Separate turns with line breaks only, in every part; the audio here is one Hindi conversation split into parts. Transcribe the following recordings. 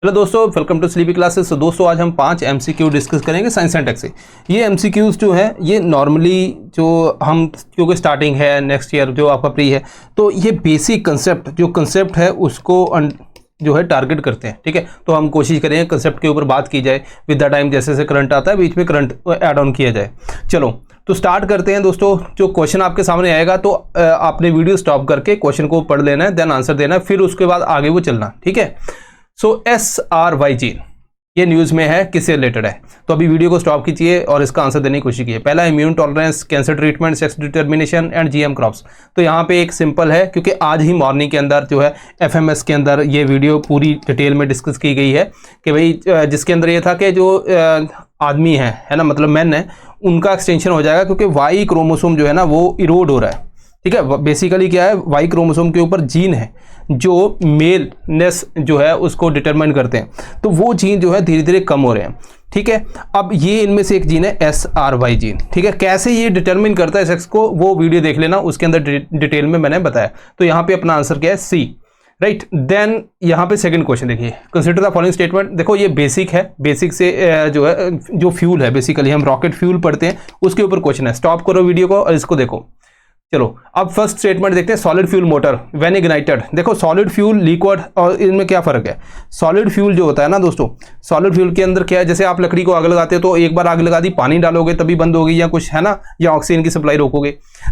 हेलो दोस्तों, वेलकम टू स्लीपी क्लासेस। तो दोस्तों आज हम 5 एमसीक्यू डिस्कस करेंगे साइंस एंड टेक से। ये एमसीक्यूज जो है ये नॉर्मली जो हम क्योंकि स्टार्टिंग है नेक्स्ट ईयर जो आपका प्री है, तो ये बेसिक कंसेप्ट है उसको जो है टारगेट करते हैं। ठीक है, तो हम कोशिश करेंगे कंसेप्ट के ऊपर बात की जाए विद द टाइम, जैसे जैसे करंट आता है बीच में करंट ऐड ऑन किया जाए। चलो तो स्टार्ट करते हैं दोस्तों। जो क्वेश्चन आपके सामने आएगा तो आपने वीडियो स्टॉप करके क्वेश्चन को पढ़ लेना है, देन आंसर देना है, फिर उसके बाद आगे वो चलना। ठीक है, सो SRY जीन ये न्यूज़ में है, किससे रिलेटेड है? तो अभी वीडियो को स्टॉप कीजिए और इसका आंसर देने की कोशिश कीजिए। पहला immune tolerance, cancer treatment, sex determination and GM crops. तो यहाँ पे एक सिंपल है, क्योंकि आज ही मॉर्निंग के अंदर जो है FMS के अंदर ये वीडियो पूरी डिटेल में डिस्कस की गई है कि भाई जिसके अंदर ये था कि जो आदमी है ना, मतलब मैन है, उनका एक्सटेंशन हो जाएगा क्योंकि वाई क्रोमोसोम जो है ना वो इरोड हो रहा है। ठीक है, बेसिकली क्या है, वाई क्रोमोसोम के ऊपर जीन है जो मेलनेस जो है उसको डिटरमाइन करते हैं, तो वो जीन जो है धीरे धीरे कम हो रहे हैं। ठीक है, अब ये इनमें से एक जीन है SRY जीन। ठीक है, कैसे ये डिटरमाइन करता है सेक्स को, वो वीडियो देख लेना, उसके अंदर डिटेल में मैंने बताया। तो यहाँ पे अपना आंसर क्या है, C। राइट, देन यहाँ पे सेकंड क्वेश्चन देखिए, कंसीडर द फॉलोइंग स्टेटमेंट। देखो ये बेसिक है, बेसिक से जो है जो फ्यूल है, बेसिकली हम रॉकेट फ्यूल पढ़ते हैं उसके ऊपर क्वेश्चन है। स्टॉप करो वीडियो को और इसको देखो। चलो अब फर्स्ट स्टेटमेंट देखते हैं, solid fuel motor when ignited. देखो सॉलिड फ्यूल, लिक्विड और इनमें क्या फर्क है? सॉलिड फ्यूल जो होता है ना दोस्तों, सॉलिड फ्यूल के अंदर क्या है, जैसे आप लकड़ी को आग लगाते हो तो एक बार आग लगा दी, पानी डालोगे तभी बंद होगी या कुछ है ना, या ऑक्सीजन की सप्लाई रोकोगे।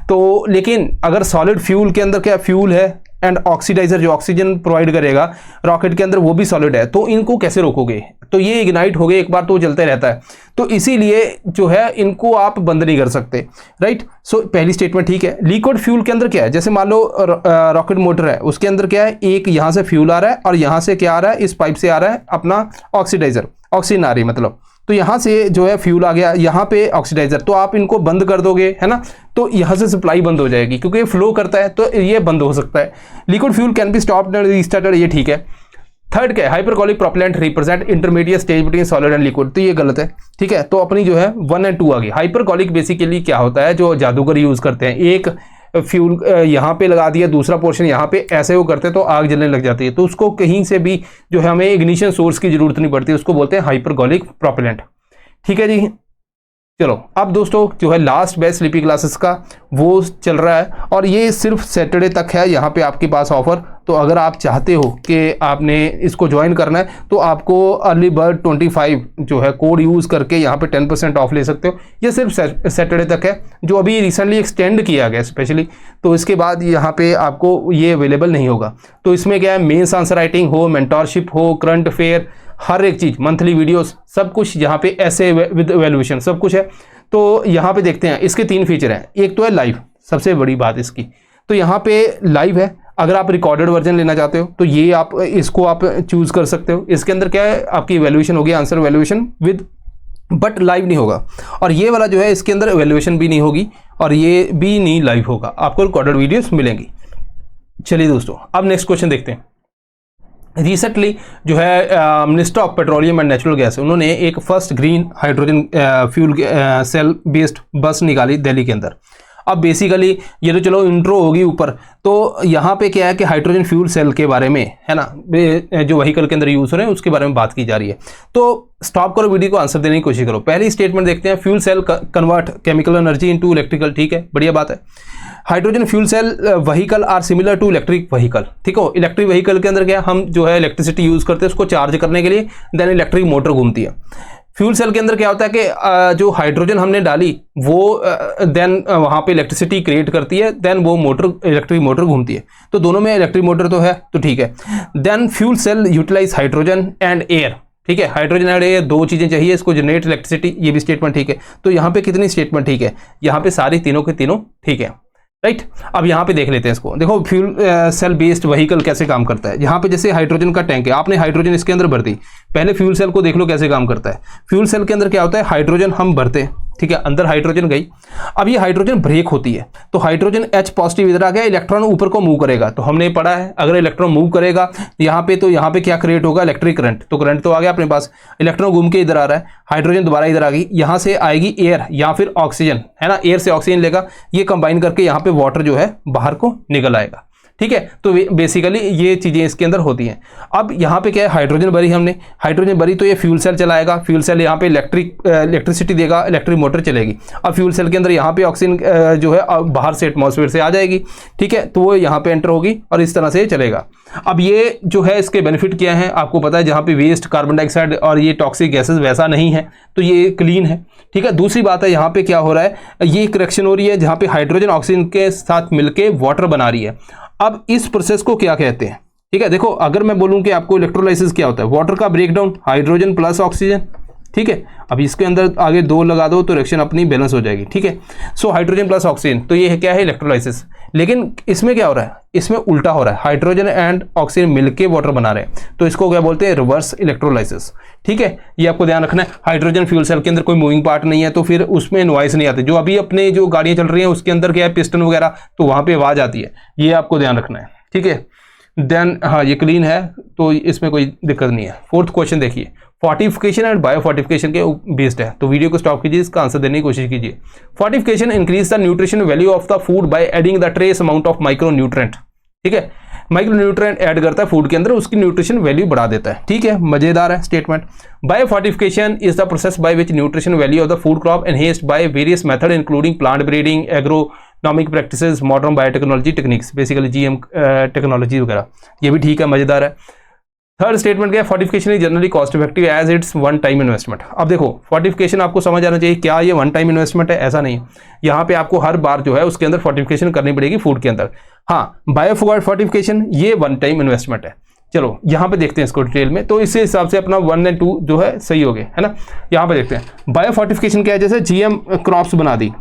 तो लेकिन अगर सॉलिड फ्यूल के अंदर क्या फ्यूल है एंड ऑक्सीडाइजर जो ऑक्सीजन प्रोवाइड करेगा रॉकेट के अंदर वो भी सॉलिड है, तो इनको कैसे रोकोगे? तो ये इग्नाइट हो गए एक बार तो चलते रहता है, तो इसीलिए जो है इनको आप बंद नहीं कर सकते। राइट, सो पहली स्टेटमेंट ठीक है। लिक्विड फ्यूल के अंदर क्या है, जैसे मान लो रॉकेट मोटर है, उसके अंदर क्या है, एक यहां से फ्यूल आ रहा है और यहां से क्या आ रहा है, इस पाइप से आ रहा है अपना ऑक्सीडाइजर, ऑक्सीजन आ रही है मतलब, तो यहां से जो है फ्यूल आ गया, यहां पे ऑक्सीडाइजर, तो आप इनको बंद कर दोगे है ना, तो यहां से सप्लाई बंद हो जाएगी क्योंकि ये फ्लो करता है, तो ये बंद हो सकता है। Liquid fuel can be stopped and restarted, ये ठीक है। थर्ड क्या है, hypergolic propellant represent intermediate stage between solid and liquid, तो ये गलत है। ठीक है, तो अपनी जो है 1 और 2 आ गई। हाइपरकोलिक बेसिकली क्या होता है, जो जादूगर यूज करते हैं, एक फ्यूल यहाँ पे लगा दिया, दूसरा पोर्शन यहाँ पे, ऐसे वो करते हैं तो आग जलने लग जाती है, तो उसको कहीं से भी जो है हमें इग्निशन सोर्स की जरूरत नहीं पड़ती, उसको बोलते हैं हाइपरकोलिक प्रोपेलेंट। ठीक है जी, चलो अब दोस्तों जो है लास्ट बैच स्लीपी क्लासेस का वो चल रहा है और ये सिर्फ सैटरडे तक है यहाँ पे आपके पास ऑफर। तो अगर आप चाहते हो कि आपने इसको ज्वाइन करना है तो आपको अर्ली बर्ड 25 जो है कोड यूज़ करके यहाँ पे 10% ऑफ ले सकते हो। ये सिर्फ सैटरडे तक है, जो अभी रिसेंटली एक्सटेंड किया गया स्पेशली, तो इसके बाद यहाँ पे आपको ये अवेलेबल नहीं होगा। तो इसमें क्या है, मेंस आंसर राइटिंग हो, मेंटोरशिप हो, करंट अफेयर, हर एक चीज़, मंथली वीडियोस, सब कुछ यहाँ पे ऐसे विद एवेल्यूएशन सब कुछ है। तो यहाँ पे देखते हैं, इसके 3 फीचर हैं। एक तो है लाइव, सबसे बड़ी बात इसकी, तो यहाँ पे लाइव है। अगर आप रिकॉर्डेड वर्जन लेना चाहते हो तो ये आप इसको आप चूज कर सकते हो। इसके अंदर क्या है, आपकी एवेल्यूएशन होगी, answer evaluation with, but live नहीं होगा। और ये वाला जो है इसके अंदर एवेल्यूएशन भी नहीं होगी और ये भी नहीं लाइव होगा, आपको रिकॉर्डेड वीडियोस मिलेंगी। चलिए दोस्तों अब नेक्स्ट क्वेश्चन देखते हैं। रिसेंटली जो है minister of petroleum and natural gas, उन्होंने एक first green hydrogen fuel cell based bus निकाली दिल्ली के अंदर। अब बेसिकली ये तो चलो इंट्रो होगी ऊपर, तो यहाँ पे क्या है कि हाइड्रोजन फ्यूल सेल के बारे में है ना, जो व्हीकल के अंदर यूज हो रहे हैं उसके बारे में बात की जा रही है। तो स्टॉप करो वीडियो को, आंसर देने की कोशिश करो। पहली स्टेटमेंट देखते हैं, fuel cell convert chemical energy into electrical. ठीक है, बढ़िया बात है। Hydrogen fuel cell vehicle are similar to electric vehicle. ठीक हो, इलेक्ट्रिक व्हीकल के अंदर क्या, हम जो है इलेक्ट्रिसिटी यूज करते हैं उसको चार्ज करने के लिए, देन इलेक्ट्रिक मोटर घूमती है। फ्यूल सेल के अंदर क्या होता है कि जो हाइड्रोजन हमने डाली वो देन वहाँ पे इलेक्ट्रिसिटी क्रिएट करती है, देन वो मोटर, इलेक्ट्रिक मोटर घूमती है। तो दोनों में इलेक्ट्रिक मोटर तो है, तो ठीक है। Then fuel cell utilise hydrogen and air. ठीक है, हाइड्रोजन एंड एयर, 2 चीजें चाहिए इसको जनरेट इलेक्ट्रिसिटी, ये भी स्टेटमेंट ठीक है। तो यहाँ पे कितनी स्टेटमेंट ठीक है, यहाँ पे सारी तीनों के तीनों ठीक है। राइट, अब यहाँ पे देख लेते हैं इसको। देखो फ्यूल सेल बेस्ड व्हीकल कैसे काम करता है। यहाँ पे जैसे हाइड्रोजन का टैंक है, आपने हाइड्रोजन इसके अंदर भर दी, पहले फ्यूल सेल को देख लो कैसे काम करता है। फ्यूल सेल के अंदर क्या होता है, हाइड्रोजन हम भरते हैं, ठीक है, अंदर हाइड्रोजन गई, अब ये हाइड्रोजन ब्रेक होती है, तो हाइड्रोजन H पॉजिटिव इधर आ गया, इलेक्ट्रॉन ऊपर को मूव करेगा, तो हमने पढ़ा है अगर इलेक्ट्रॉन मूव करेगा यहाँ पे तो यहाँ पे क्या क्रिएट होगा, इलेक्ट्रिक करंट। तो करंट तो आ गया अपने पास, इलेक्ट्रॉन घूम के इधर आ रहा है, हाइड्रोजन दोबारा इधर आ गई, यहाँ से आएगी एयर या फिर ऑक्सीजन, है ना, एयर से ऑक्सीजन लेगा, ये कंबाइन करके यहाँ पे वाटर जो है बाहर को निकल आएगा। ठीक है। तो बेसिकली ये चीज़ें इसके अंदर होती हैं। अब यहाँ पे क्या है, हाइड्रोजन भरी हमने, हाइड्रोजन भरी तो ये फ्यूल सेल चलाएगा, फ्यूल सेल यहाँ पे इलेक्ट्रिसिटी देगा, इलेक्ट्रिक मोटर चलेगी। अब फ्यूल सेल के अंदर यहाँ पे ऑक्सीजन जो है बाहर से एटमॉस्फेयर से आ जाएगी, ठीक है, तो वो यहाँ पे एंटर होगी और इस तरह से चलेगा। अब ये जो है इसके बेनिफिट क्या है आपको पता है, जहाँ पे वेस्ट कार्बन डाइऑक्साइड और ये टॉक्सिक गैसेस वैसा नहीं है, तो ये क्लीन है, ठीक है। दूसरी बात है यहाँ पे क्या हो रहा है, ये एक रिएक्शन हो रही है जहाँ पे हाइड्रोजन ऑक्सीजन के साथ मिलके वाटर बना रही है। अब इस प्रोसेस को क्या कहते हैं, ठीक है। देखो अगर मैं बोलूं कि आपको इलेक्ट्रोलाइसिस क्या होता है, वाटर का ब्रेकडाउन, हाइड्रोजन प्लस ऑक्सीजन, ठीक है। अब इसके अंदर आगे 2 लगा दो तो रिएक्शन अपनी बैलेंस हो जाएगी, ठीक है। सो हाइड्रोजन प्लस ऑक्सीजन, तो ये क्या है, इलेक्ट्रोलाइसिस। लेकिन इसमें क्या हो रहा है, इसमें उल्टा हो रहा है, हाइड्रोजन एंड ऑक्सीजन मिलके वाटर बना रहे हैं, तो इसको क्या बोलते हैं, रिवर्स इलेक्ट्रोलाइसिस, ठीक है। ये आपको ध्यान रखना है। हाइड्रोजन फ्यूल सेल के अंदर कोई मूविंग पार्ट नहीं है, तो फिर उसमें नॉइस नहीं आती। जो अभी अपने जो गाड़ियां चल रही हैं उसके अंदर क्या है, पिस्टन वगैरह, तो वहां पे आवाज आती है, ये आपको ध्यान रखना है, ठीक है। देन हाँ ये क्लीन है तो इसमें कोई दिक्कत नहीं है। 4th क्वेश्चन देखिए, फोर्टिफिकेशन एंड बायोफोर्टिफिकेशन के बेस्ड है, तो वीडियो को स्टॉप कीजिए, इसका आंसर देने की कोशिश कीजिए। Fortification increase the nutrition value of the food by adding the trace amount of micro nutrient, ठीक है। माइक्रो न्यूट्रेंट ऐड करता है फूड के अंदर, उसकी न्यूट्रिशन वैल्यू बढ़ा देता है, ठीक है, मजेदार है statement. Biofortification is the process by which nutrition value of the food crop enhanced by various method including plant breeding, agronomic practices, modern biotechnology techniques, basically GM technology वगैरह, ये भी ठीक है, मजेदार है। 3rd स्टेटमेंट क्या है, fortification is generally cost effective as it's one time investment. अब देखो फोर्टिफिकेशन आपको समझ आना चाहिए, क्या ये वन टाइम इन्वेस्टमेंट है, ऐसा नहीं है। यहाँ पे आपको हर बार जो है उसके अंदर फोर्टिफिकेशन करनी पड़ेगी फूड के अंदर। हाँ बायोफोर्टिफिकेशन ये वन टाइम इन्वेस्टमेंट है। चलो यहाँ पे देखते हैं इसको डिटेल में, तो इस हिसाब से अपना 1 और 2 जो है सही हो गए, है ना। यहाँ पे देखते हैं बायोफोर्टिफिकेशन क्या है, जैसे जीएम क्रॉप्स बना दी,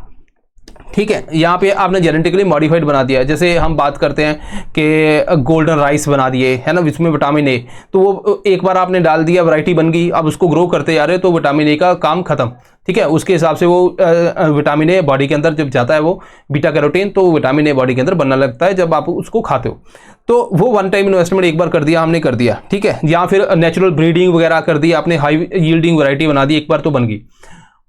ठीक है, यहाँ पे आपने जेनेटिकली मॉडिफाइड बना दिया। जैसे हम बात करते हैं कि गोल्डन राइस बना दिए, है ना, जिसमें विटामिन ए, तो वो एक बार आपने डाल दिया, वैरायटी बन गई, अब उसको ग्रो करते जा रहे हो तो विटामिन ए का काम खत्म, ठीक है। उसके हिसाब से वो विटामिन ए बॉडी के अंदर जब जाता है, वो बीटा कैरोटीन, तो विटामिन ए बॉडी के अंदर बनने लगता है जब आप उसको खाते हो। तो वो वन टाइम इन्वेस्टमेंट एक बार कर दिया हमने, कर दिया, ठीक है। या फिर नेचुरल ब्रीडिंग वगैरह कर दी आपने, हाई यील्डिंग वैरायटी बना दी, एक बार तो बन गई।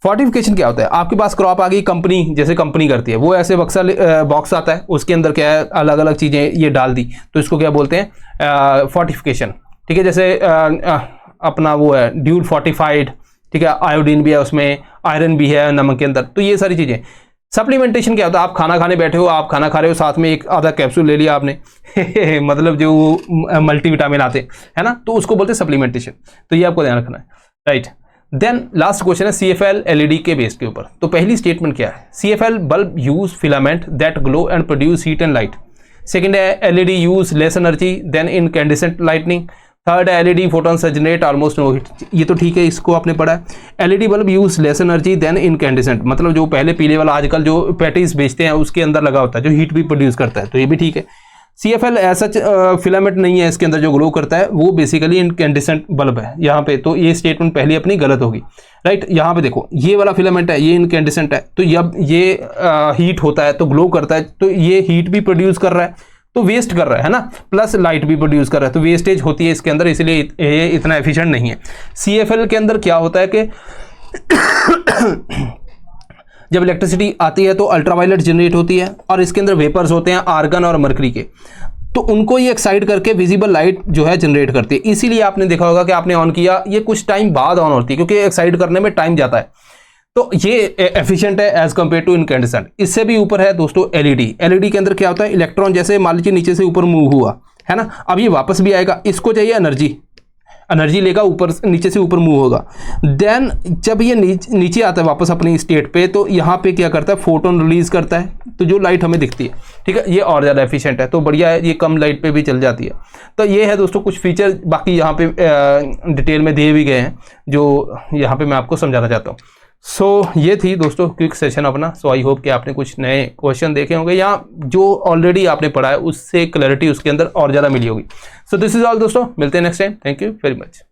फोर्टिफिकेशन क्या होता है, आपके पास क्रॉप आ गई, कंपनी जैसे कंपनी करती है, वो ऐसे बॉक्स आता है, उसके अंदर क्या है, अलग अलग चीज़ें ये डाल दी, तो इसको क्या बोलते हैं, फोर्टिफिकेशन, ठीक है। जैसे अपना वो है ड्यूल फोर्टिफाइड, ठीक है, आयोडीन भी है उसमें, आयरन भी है नमक के अंदर, तो ये सारी चीज़ें। सप्लीमेंटेशन क्या होता है, आप खाना खाने बैठे हो, आप खाना खा रहे हो, साथ में एक आधा कैप्सूल ले लिया आपने मतलब जो मल्टीविटामिन आते है ना, तो उसको बोलते हैं सप्लीमेंटेशन, तो ये आपको ध्यान रखना है, राइट। देन लास्ट क्वेश्चन है CFL LED के बेस के ऊपर। तो पहली स्टेटमेंट क्या है, CFL bulb use filament that glow and produce heat and light. Second है LED use less energy than incandescent lightning. Third है LED photons generate almost no heat. ये तो ठीक है, इसको आपने पढ़ा है। LED bulb use less energy than incandescent, मतलब जो पहले पीले वाला आजकल जो पैटीज बेचते हैं उसके अंदर लगा होता है, जो हीट भी प्रोड्यूस करता है, तो ये भी ठीक है। CFL ऐसा फिलामेंट नहीं है इसके अंदर जो ग्लो करता है, वो बेसिकली इनकैंडिसेंट बल्ब है यहाँ पे, तो ये स्टेटमेंट पहली अपनी गलत होगी, राइट। यहाँ पे देखो ये वाला फिलामेंट है, ये इनकैंडिसेंट है, तो जब ये हीट होता है तो ग्लो करता है, तो ये हीट भी प्रोड्यूस कर रहा है, तो वेस्ट कर रहा है ना, प्लस लाइट भी प्रोड्यूस कर रहा है, तो वेस्टेज होती है इसके अंदर, इसलिए ये इतना एफिशिएंट नहीं है। CFL के अंदर क्या होता है कि जब इलेक्ट्रिसिटी आती है तो अल्ट्रावायलेट जनरेट होती है, और इसके अंदर वेपर्स होते हैं आर्गन और मरकरी के, तो उनको ये एक्साइट करके विजिबल लाइट जो है जनरेट करती है। इसीलिए आपने देखा होगा कि आपने ऑन किया, ये कुछ टाइम बाद ऑन होती है, क्योंकि एक्साइट करने में टाइम जाता है, तो ये एफिशिएंट है एज कंपेयर टू इनकैंडिसेंट। इससे भी ऊपर है दोस्तों LED के अंदर क्या होता है, इलेक्ट्रॉन जैसे मान लीजिए नीचे से ऊपर मूव हुआ है ना, अब ये वापस भी आएगा, इसको चाहिए एनर्जी लेगा, ऊपर नीचे से ऊपर मूव होगा। देन जब ये नीचे आता है वापस अपनी स्टेट पे, तो यहाँ पे क्या करता है, फोटोन रिलीज करता है, तो जो लाइट हमें दिखती है, ठीक है, ये और ज़्यादा एफिशिएंट है, तो बढ़िया है, ये कम लाइट पे भी चल जाती है। तो ये है दोस्तों कुछ फीचर, बाकी यहाँ पे डिटेल में दिए भी गए हैं, जो यहाँ पे मैं आपको समझाना चाहता हूँ। सो ये थी दोस्तों क्विक सेशन अपना। सो आई होप कि आपने कुछ नए क्वेश्चन देखे होंगे, या जो ऑलरेडी आपने पढ़ा है उससे क्लैरिटी उसके अंदर और ज़्यादा मिली होगी। सो दिस इज ऑल दोस्तों, मिलते हैं next time. Thank you very much.